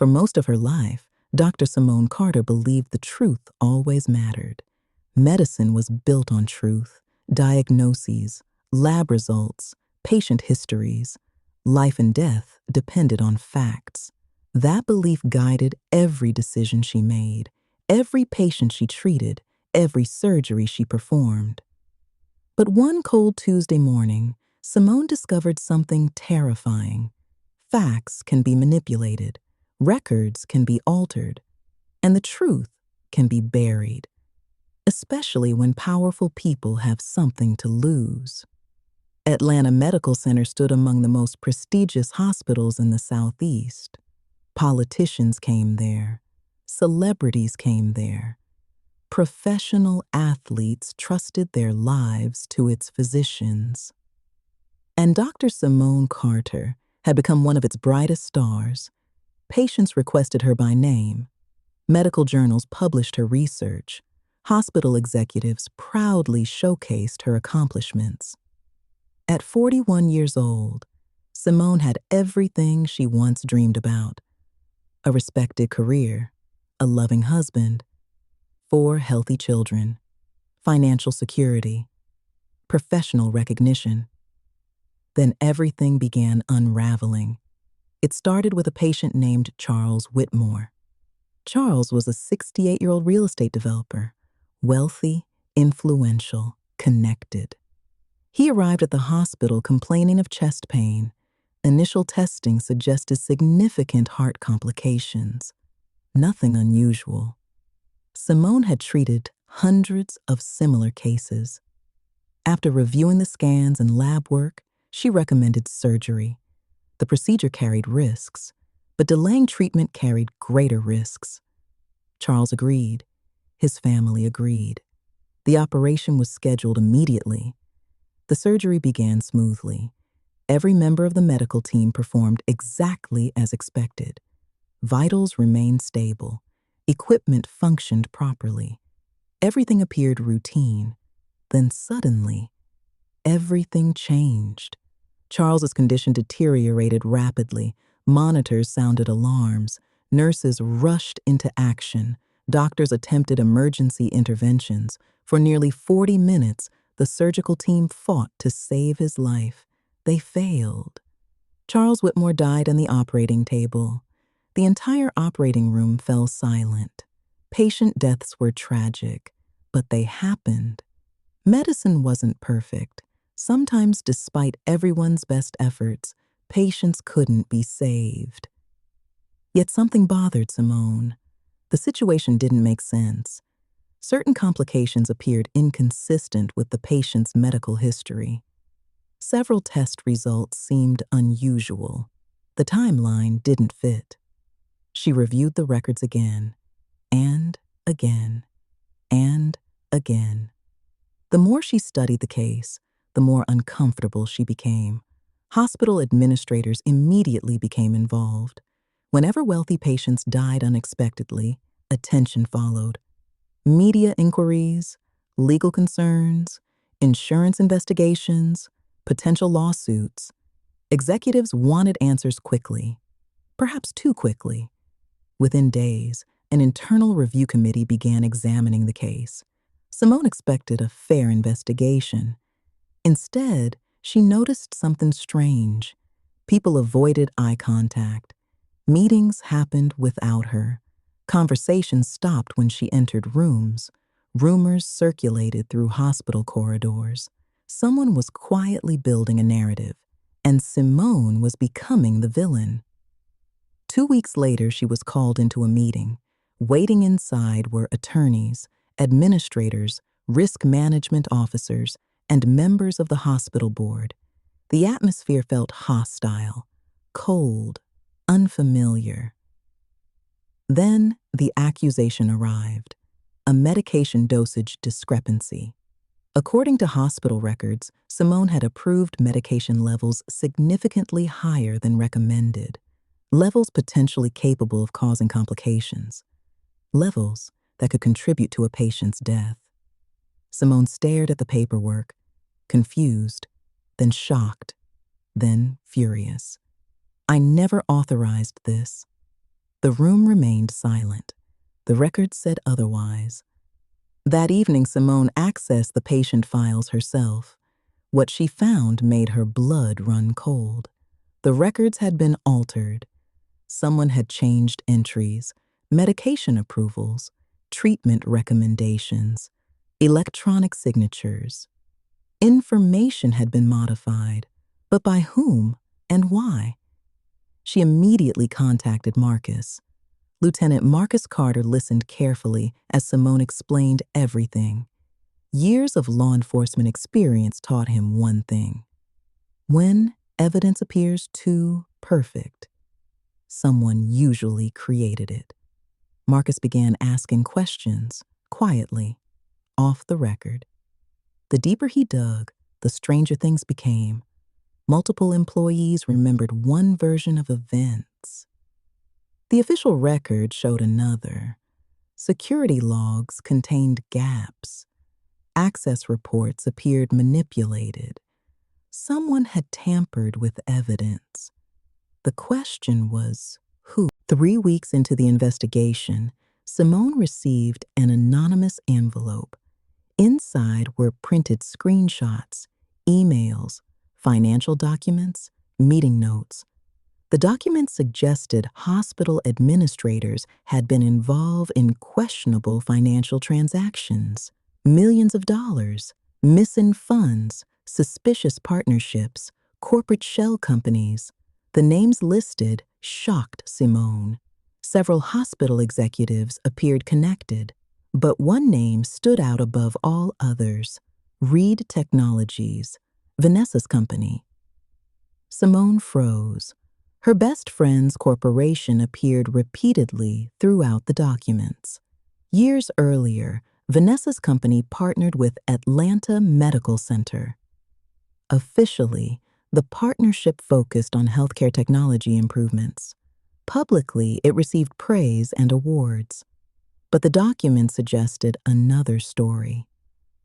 For most of her life, Dr. Simone Carter believed the truth always mattered. Medicine was built on truth, diagnoses, lab results, patient histories. Life and death depended on facts. That belief guided every decision she made, every patient she treated, every surgery she performed. But one cold Tuesday morning, Simone discovered something terrifying. Facts can be manipulated, records can be altered, and the truth can be buried, especially when powerful people have something to lose. Atlanta Medical Center stood among the most prestigious hospitals in the Southeast. Politicians came there. Celebrities came there. Professional athletes trusted their lives to its physicians. And Dr. Simone Carter had become one of its brightest stars. Patients requested her by name. Medical journals published her research. Hospital executives proudly showcased her accomplishments. At 41 years old, Simone had everything she once dreamed about: a respected career, a loving husband, 4 healthy children, financial security, professional recognition. Then everything began unraveling. It started with a patient named Charles Whitmore. Charles was a 68-year-old real estate developer, wealthy, influential, connected. He arrived at the hospital complaining of chest pain. Initial testing suggested significant heart complications. Nothing unusual. Simone had treated hundreds of similar cases. After reviewing the scans and lab work, she recommended surgery. The procedure carried risks, but delaying treatment carried greater risks. Charles agreed. His family agreed. The operation was scheduled immediately. The surgery began smoothly. Every member of the medical team performed exactly as expected. Vitals remained stable. Equipment functioned properly. Everything appeared routine. Then suddenly, everything changed. Charles's condition deteriorated rapidly. Monitors sounded alarms. Nurses rushed into action. Doctors attempted emergency interventions. For nearly 40 minutes, the surgical team fought to save his life. They failed. Charles Whitmore died on the operating table. The entire operating room fell silent. Patient deaths were tragic, but they happened. Medicine wasn't perfect. Sometimes, despite everyone's best efforts, patients couldn't be saved. Yet something bothered Simone. The situation didn't make sense. Certain complications appeared inconsistent with the patient's medical history. Several test results seemed unusual. The timeline didn't fit. She reviewed the records again, and again, and again. The more she studied the case, the more uncomfortable she became. Hospital administrators immediately became involved. Whenever wealthy patients died unexpectedly, attention followed. Media inquiries, legal concerns, insurance investigations, potential lawsuits. Executives wanted answers quickly, perhaps too quickly. Within days, an internal review committee began examining the case. Simone expected a fair investigation. Instead, she noticed something strange. People avoided eye contact. Meetings happened without her. Conversations stopped when she entered rooms. Rumors circulated through hospital corridors. Someone was quietly building a narrative, and Simone was becoming the villain. 2 weeks later, she was called into a meeting. Waiting inside were attorneys, administrators, risk management officers, and members of the hospital board. The atmosphere felt hostile, cold, unfamiliar. Then the accusation arrived: a medication dosage discrepancy. According to hospital records, Simone had approved medication levels significantly higher than recommended, levels potentially capable of causing complications, levels that could contribute to a patient's death. Simone stared at the paperwork, confused, then shocked, then furious. "I never authorized this." The room remained silent. The records said otherwise. That evening, Simone accessed the patient files herself. What she found made her blood run cold. The records had been altered. Someone had changed entries, medication approvals, treatment recommendations, electronic signatures. Information had been modified, but by whom and why? She immediately contacted Marcus. Lieutenant Marcus Carter listened carefully as Simone explained everything. Years of law enforcement experience taught him one thing. When evidence appears too perfect, someone usually created it. Marcus began asking questions, quietly, off the record. The deeper he dug, the stranger things became. Multiple employees remembered one version of events. The official record showed another. Security logs contained gaps. Access reports appeared manipulated. Someone had tampered with evidence. The question was, who? 3 weeks into the investigation, Simone received an anonymous envelope. Inside were printed screenshots, emails, financial documents, meeting notes. The documents suggested hospital administrators had been involved in questionable financial transactions, millions of dollars, missing funds, suspicious partnerships, corporate shell companies. The names listed shocked Simone. Several hospital executives appeared connected, but one name stood out above all others: Reed Technologies, Vanessa's company. Simone froze. Her best friend's corporation appeared repeatedly throughout the documents. Years earlier, Vanessa's company partnered with Atlanta Medical Center. Officially, the partnership focused on healthcare technology improvements. Publicly, it received praise and awards. But the documents suggested another story.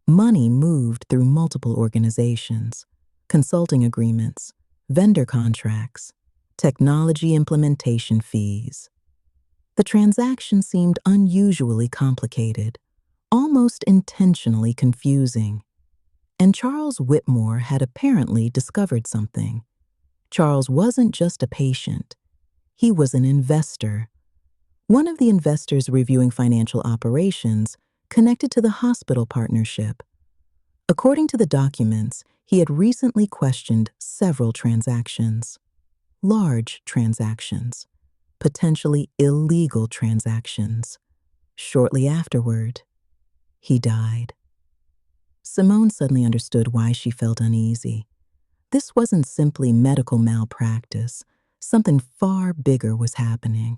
Money moved through multiple organizations, consulting agreements, vendor contracts, technology implementation fees. The transaction seemed unusually complicated, almost intentionally confusing. And Charles Whitmore had apparently discovered something. Charles wasn't just a patient. He was an investor. One of the investors reviewing financial operations connected to the hospital partnership. According to the documents, he had recently questioned several transactions. Large transactions, potentially illegal transactions. Shortly afterward, he died. Simone suddenly understood why she felt uneasy. This wasn't simply medical malpractice. Something far bigger was happening.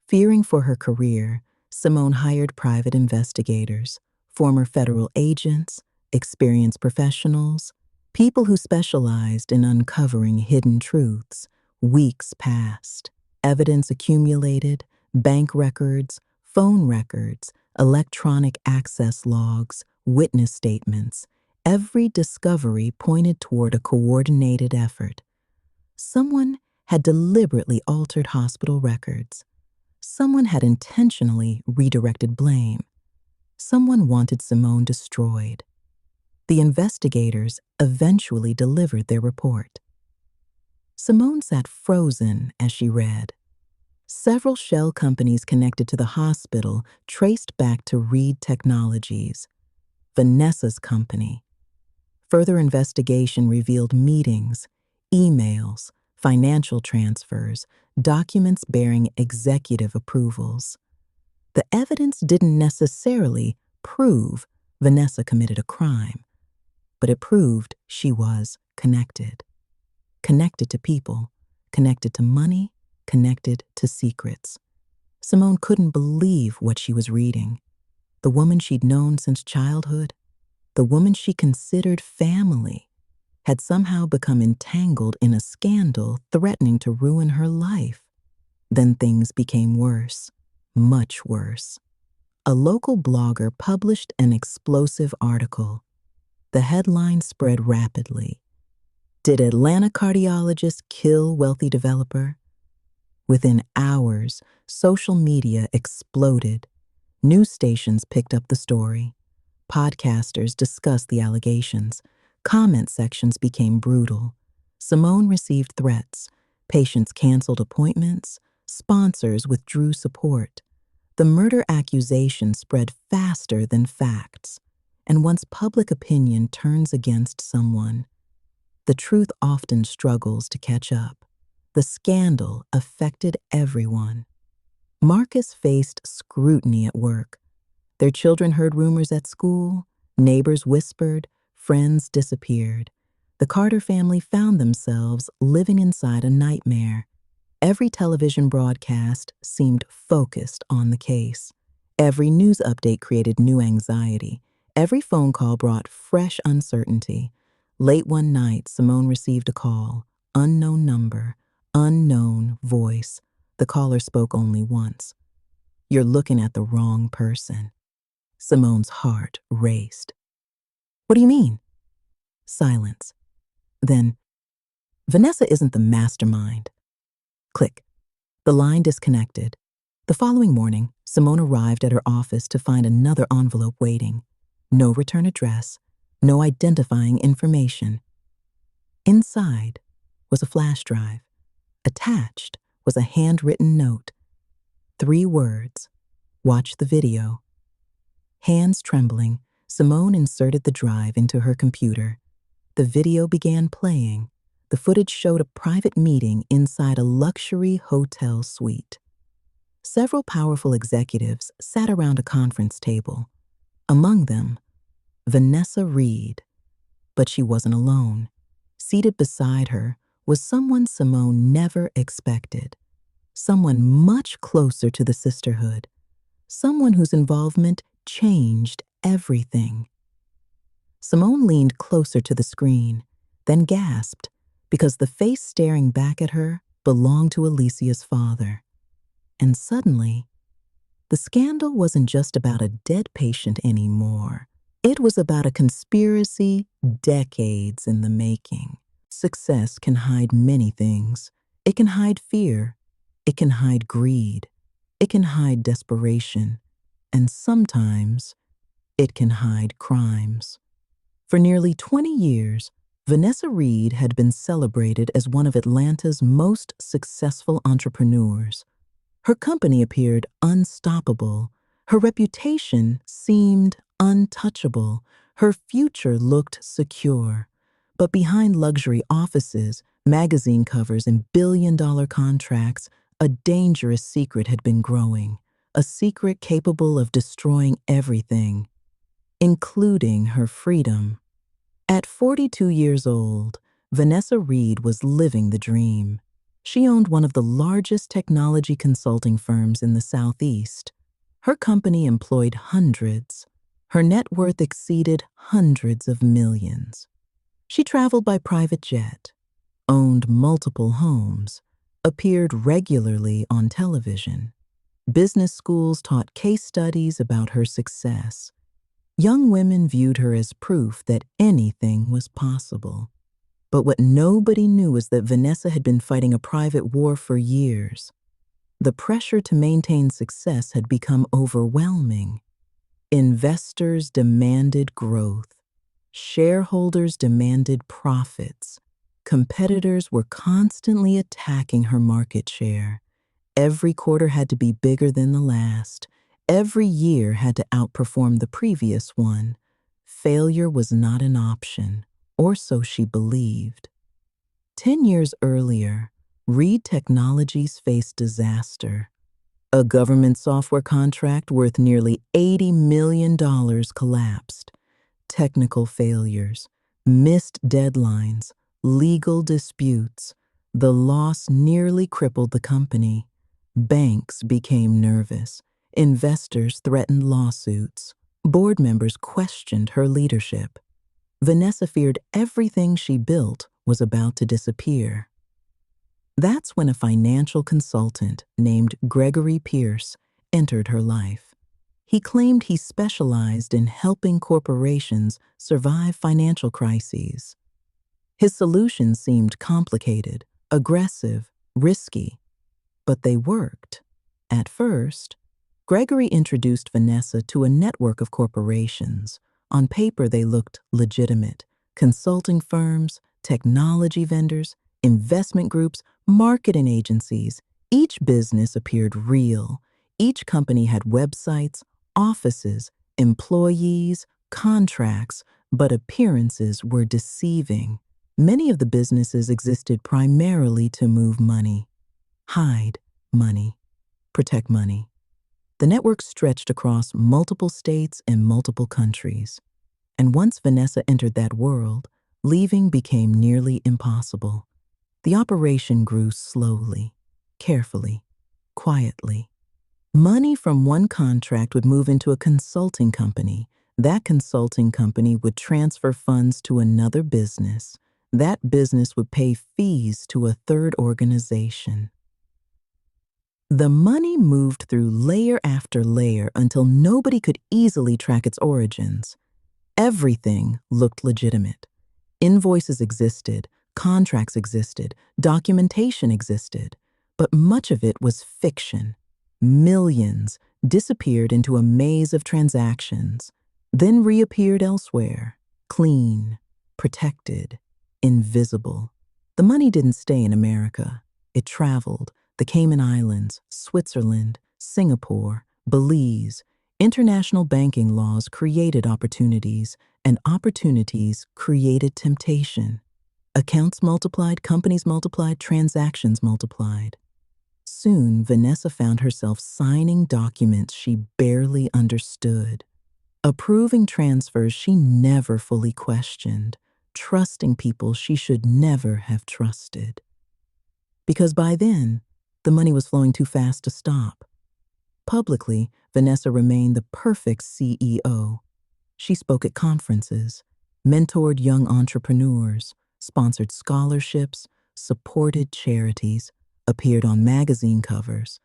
Fearing for her career, Simone hired private investigators, former federal agents, experienced professionals, people who specialized in uncovering hidden truths. Weeks passed. Evidence accumulated, bank records, phone records, electronic access logs, witness statements. Every discovery pointed toward a coordinated effort. Someone had deliberately altered hospital records. Someone had intentionally redirected blame. Someone wanted Simone destroyed. The investigators eventually delivered their report. Simone sat frozen as she read. Several shell companies connected to the hospital traced back to Reed Technologies, Vanessa's company. Further investigation revealed meetings, emails, financial transfers, documents bearing executive approvals. The evidence didn't necessarily prove Vanessa committed a crime, but it proved she was connected. Connected to people, connected to money, connected to secrets. Simone couldn't believe what she was reading. The woman she'd known since childhood, the woman she considered family, had somehow become entangled in a scandal threatening to ruin her life. Then things became worse, much worse. A local blogger published an explosive article. The headline spread rapidly. Did Atlanta cardiologist kill wealthy developer? Within hours, social media exploded. News stations picked up the story. Podcasters discussed the allegations. Comment sections became brutal. Simone received threats. Patients canceled appointments. Sponsors withdrew support. The murder accusation spread faster than facts. And once public opinion turns against someone, the truth often struggles to catch up. The scandal affected everyone. Marcus faced scrutiny at work. Their children heard rumors at school, neighbors whispered, friends disappeared. The Carter family found themselves living inside a nightmare. Every television broadcast seemed focused on the case. Every news update created new anxiety. Every phone call brought fresh uncertainty. Late one night, Simone received a call. Unknown number, unknown voice. The caller spoke only once. "You're looking at the wrong person." Simone's heart raced. "What do you mean?" Silence. Then, "Vanessa isn't the mastermind." Click. The line disconnected. The following morning, Simone arrived at her office to find another envelope waiting. No return address, no identifying information. Inside was a flash drive. Attached was a handwritten note. 3 words: "Watch the video." Hands trembling, Simone inserted the drive into her computer. The video began playing. The footage showed a private meeting inside a luxury hotel suite. Several powerful executives sat around a conference table. Among them, Vanessa Reed. But she wasn't alone. Seated beside her was someone Simone never expected. Someone much closer to the sisterhood. Someone whose involvement changed everything. Simone leaned closer to the screen, then gasped, because the face staring back at her belonged to Alicia's father. And suddenly, the scandal wasn't just about a dead patient anymore. It was about a conspiracy decades in the making. Success can hide many things. It can hide fear. It can hide greed. It can hide desperation. And sometimes, it can hide crimes. For nearly 20 years, Vanessa Reed had been celebrated as one of Atlanta's most successful entrepreneurs. Her company appeared unstoppable. Her reputation seemed untouchable. Her future looked secure. But behind luxury offices, magazine covers, and billion-dollar contracts, a dangerous secret had been growing. A secret capable of destroying everything, including her freedom. At 42 years old, Vanessa Reed was living the dream. She owned one of the largest technology consulting firms in the Southeast. Her company employed hundreds. Her net worth exceeded hundreds of millions. She traveled by private jet, owned multiple homes, appeared regularly on television. Business schools taught case studies about her success. Young women viewed her as proof that anything was possible. But what nobody knew was that Vanessa had been fighting a private war for years. The pressure to maintain success had become overwhelming. Investors demanded growth. Shareholders demanded profits. Competitors were constantly attacking her market share. Every quarter had to be bigger than the last. Every year had to outperform the previous one. Failure was not an option, or so she believed. 10 years earlier, Reed Technologies faced disaster. A government software contract worth nearly $80 million collapsed. Technical failures, missed deadlines, legal disputes. The loss nearly crippled the company. Banks became nervous. Investors threatened lawsuits. Board members questioned her leadership. Vanessa feared everything she built was about to disappear. That's when a financial consultant named Gregory Pierce entered her life. He claimed he specialized in helping corporations survive financial crises. His solution seemed complicated, aggressive, risky. But they worked. At first, Gregory introduced Vanessa to a network of corporations. On paper, they looked legitimate. Consulting firms, technology vendors, investment groups, marketing agencies. Each business appeared real. Each company had websites, offices, employees, contracts, but appearances were deceiving. Many of the businesses existed primarily to move money, hide money, protect money. The network stretched across multiple states and multiple countries. And once Vanessa entered that world, leaving became nearly impossible. The operation grew slowly, carefully, quietly. Money from one contract would move into a consulting company. That consulting company would transfer funds to another business. That business would pay fees to a third organization. The money moved through layer after layer until nobody could easily track its origins. Everything looked legitimate. Invoices existed, contracts existed, documentation existed, but much of it was fiction. Millions disappeared into a maze of transactions, then reappeared elsewhere, clean, protected, invisible. The money didn't stay in America. It traveled. The Cayman Islands, Switzerland, Singapore, Belize. International banking laws created opportunities, and opportunities created temptation. Accounts multiplied, companies multiplied, transactions multiplied. Soon, Vanessa found herself signing documents she barely understood, approving transfers she never fully questioned, trusting people she should never have trusted. Because by then, the money was flowing too fast to stop. Publicly, Vanessa remained the perfect CEO. She spoke at conferences, mentored young entrepreneurs, sponsored scholarships, supported charities, appeared on magazine covers.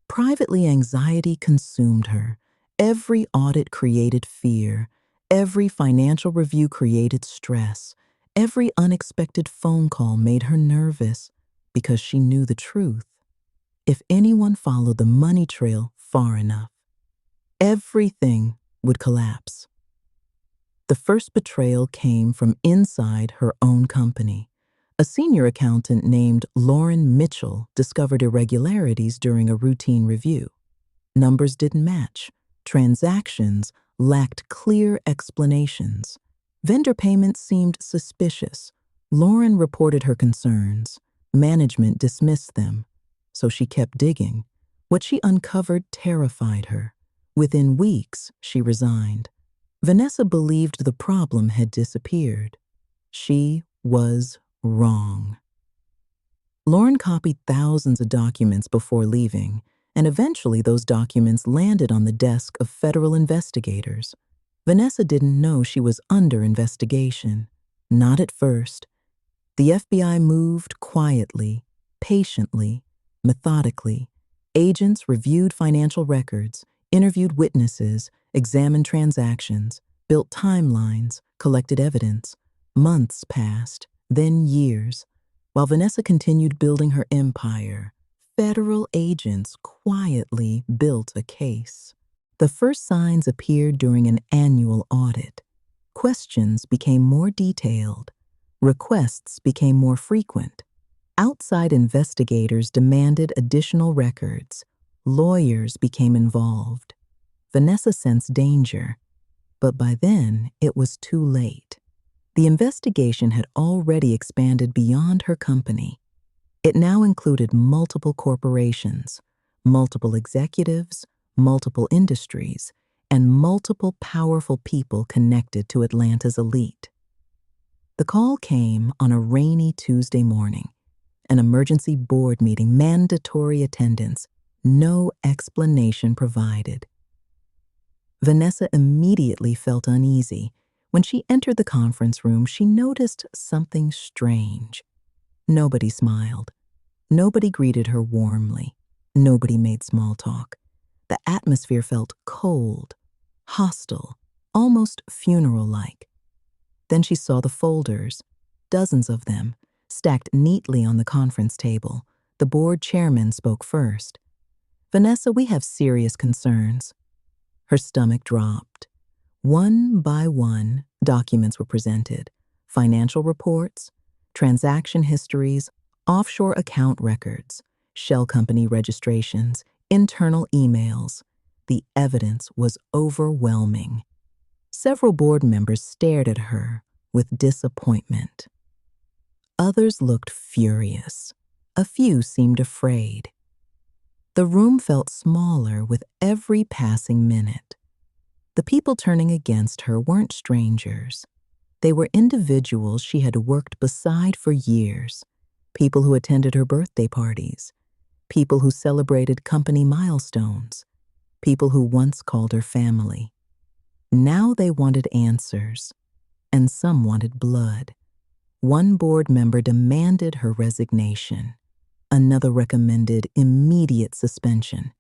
Privately, anxiety consumed her. Every audit created fear. Every financial review created stress. Every unexpected phone call made her nervous because she knew the truth. If anyone followed the money trail far enough, everything would collapse. The first betrayal came from inside her own company. A senior accountant named Lauren Mitchell discovered irregularities during a routine review. Numbers didn't match. Transactions lacked clear explanations. Vendor payments seemed suspicious. Lauren reported her concerns. Management dismissed them. So she kept digging. What she uncovered terrified her. Within weeks, she resigned. Vanessa believed the problem had disappeared. She was wrong. Lauren copied thousands of documents before leaving, and eventually those documents landed on the desk of federal investigators. Vanessa didn't know she was under investigation. Not at first. The FBI moved quietly, patiently, methodically. Agents reviewed financial records, interviewed witnesses, examined transactions, built timelines, collected evidence. Months passed, then years. While Vanessa continued building her empire, federal agents quietly built a case. The first signs appeared during an annual audit. Questions became more detailed. Requests became more frequent. Outside investigators demanded additional records. Lawyers became involved. Vanessa sensed danger, but by then it was too late. The investigation had already expanded beyond her company. It now included multiple corporations, multiple executives, multiple industries, and multiple powerful people connected to Atlanta's elite. The call came on a rainy Tuesday morning. An emergency board meeting, mandatory attendance, no explanation provided. Vanessa immediately felt uneasy. When she entered the conference room, she noticed something strange. Nobody smiled. Nobody greeted her warmly. Nobody made small talk. The atmosphere felt cold, hostile, almost funeral-like. Then she saw the folders, dozens of them, stacked neatly on the conference table, The board chairman spoke first. "Vanessa, we have serious concerns." Her stomach dropped. One by one, documents were presented: financial reports, transaction histories, offshore account records, shell company registrations, internal emails. The evidence was overwhelming. Several board members stared at her with disappointment. Others looked furious. A few seemed afraid. The room felt smaller with every passing minute. The people turning against her weren't strangers. They were individuals she had worked beside for years, people who attended her birthday parties, people who celebrated company milestones, people who once called her family. Now they wanted answers, and some wanted blood. One board member demanded her resignation. Another recommended immediate suspension.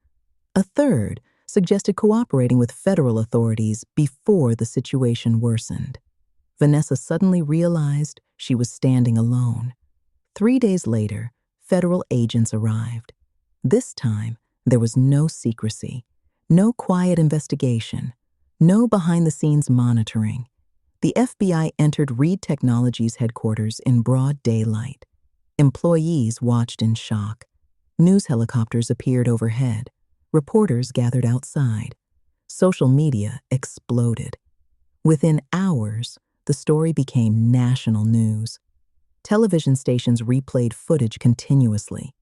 A third suggested cooperating with federal authorities before the situation worsened. Vanessa suddenly realized she was standing alone. 3 days later, federal agents arrived. This time, there was no secrecy, no quiet investigation, no behind-the-scenes monitoring. The FBI entered Reed Technologies' headquarters in broad daylight. Employees watched in shock. News helicopters appeared overhead. Reporters gathered outside. Social media exploded. Within hours, the story became national news. Television stations replayed footage continuously.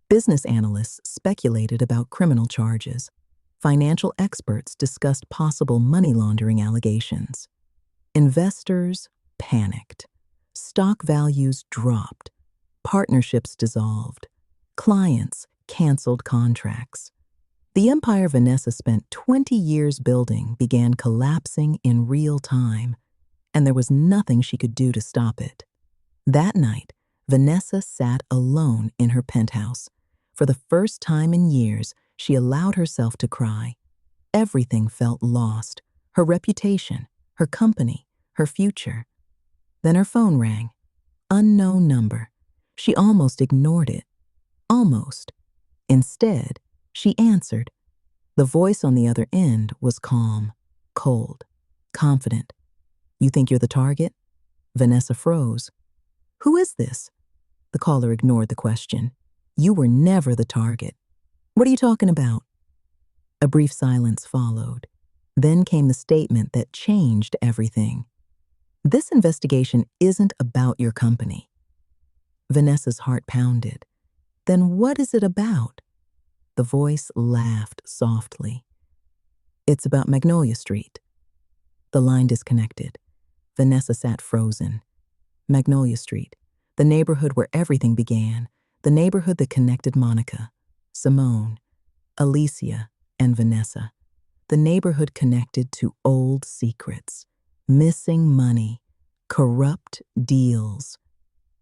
Business analysts speculated about criminal charges. Financial experts discussed possible money laundering allegations. Investors panicked. Stock values dropped. Partnerships dissolved. Clients canceled contracts. The empire Vanessa spent 20 years building began collapsing in real time, and there was nothing she could do to stop it. That night, Vanessa sat alone in her penthouse. For the first time in years, she allowed herself to cry. Everything felt lost: her reputation, her company, her future. Then her phone rang. Unknown number. She almost ignored it. Almost. Instead, she answered. The voice on the other end was calm, cold, confident. "You think you're the target?" Vanessa froze. "Who is this?" The caller ignored the question. "You were never the target." "What are you talking about?" A brief silence followed. Then came the statement that changed everything. "This investigation isn't about your company." Vanessa's heart pounded. "Then what is it about?" The voice laughed softly. "It's about Magnolia Street." The line disconnected. Vanessa sat frozen. Magnolia Street, the neighborhood where everything began, the neighborhood that connected Monica, Simone, Alicia, and Vanessa. The neighborhood connected to old secrets, missing money, corrupt deals,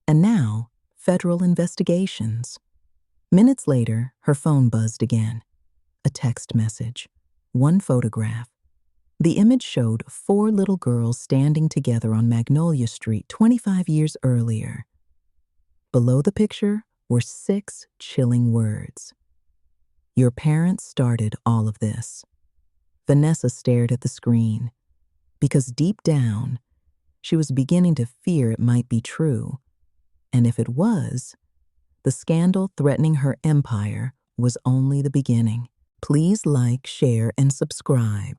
and now federal investigations. Minutes later, her phone buzzed again. A text message. One photograph. The image showed 4 little girls standing together on Magnolia Street 25 years earlier. Below the picture were 6 chilling words. "Your parents started all of this." Vanessa stared at the screen, because deep down, she was beginning to fear it might be true. And if it was, the scandal threatening her empire was only the beginning. Please like, share, and subscribe.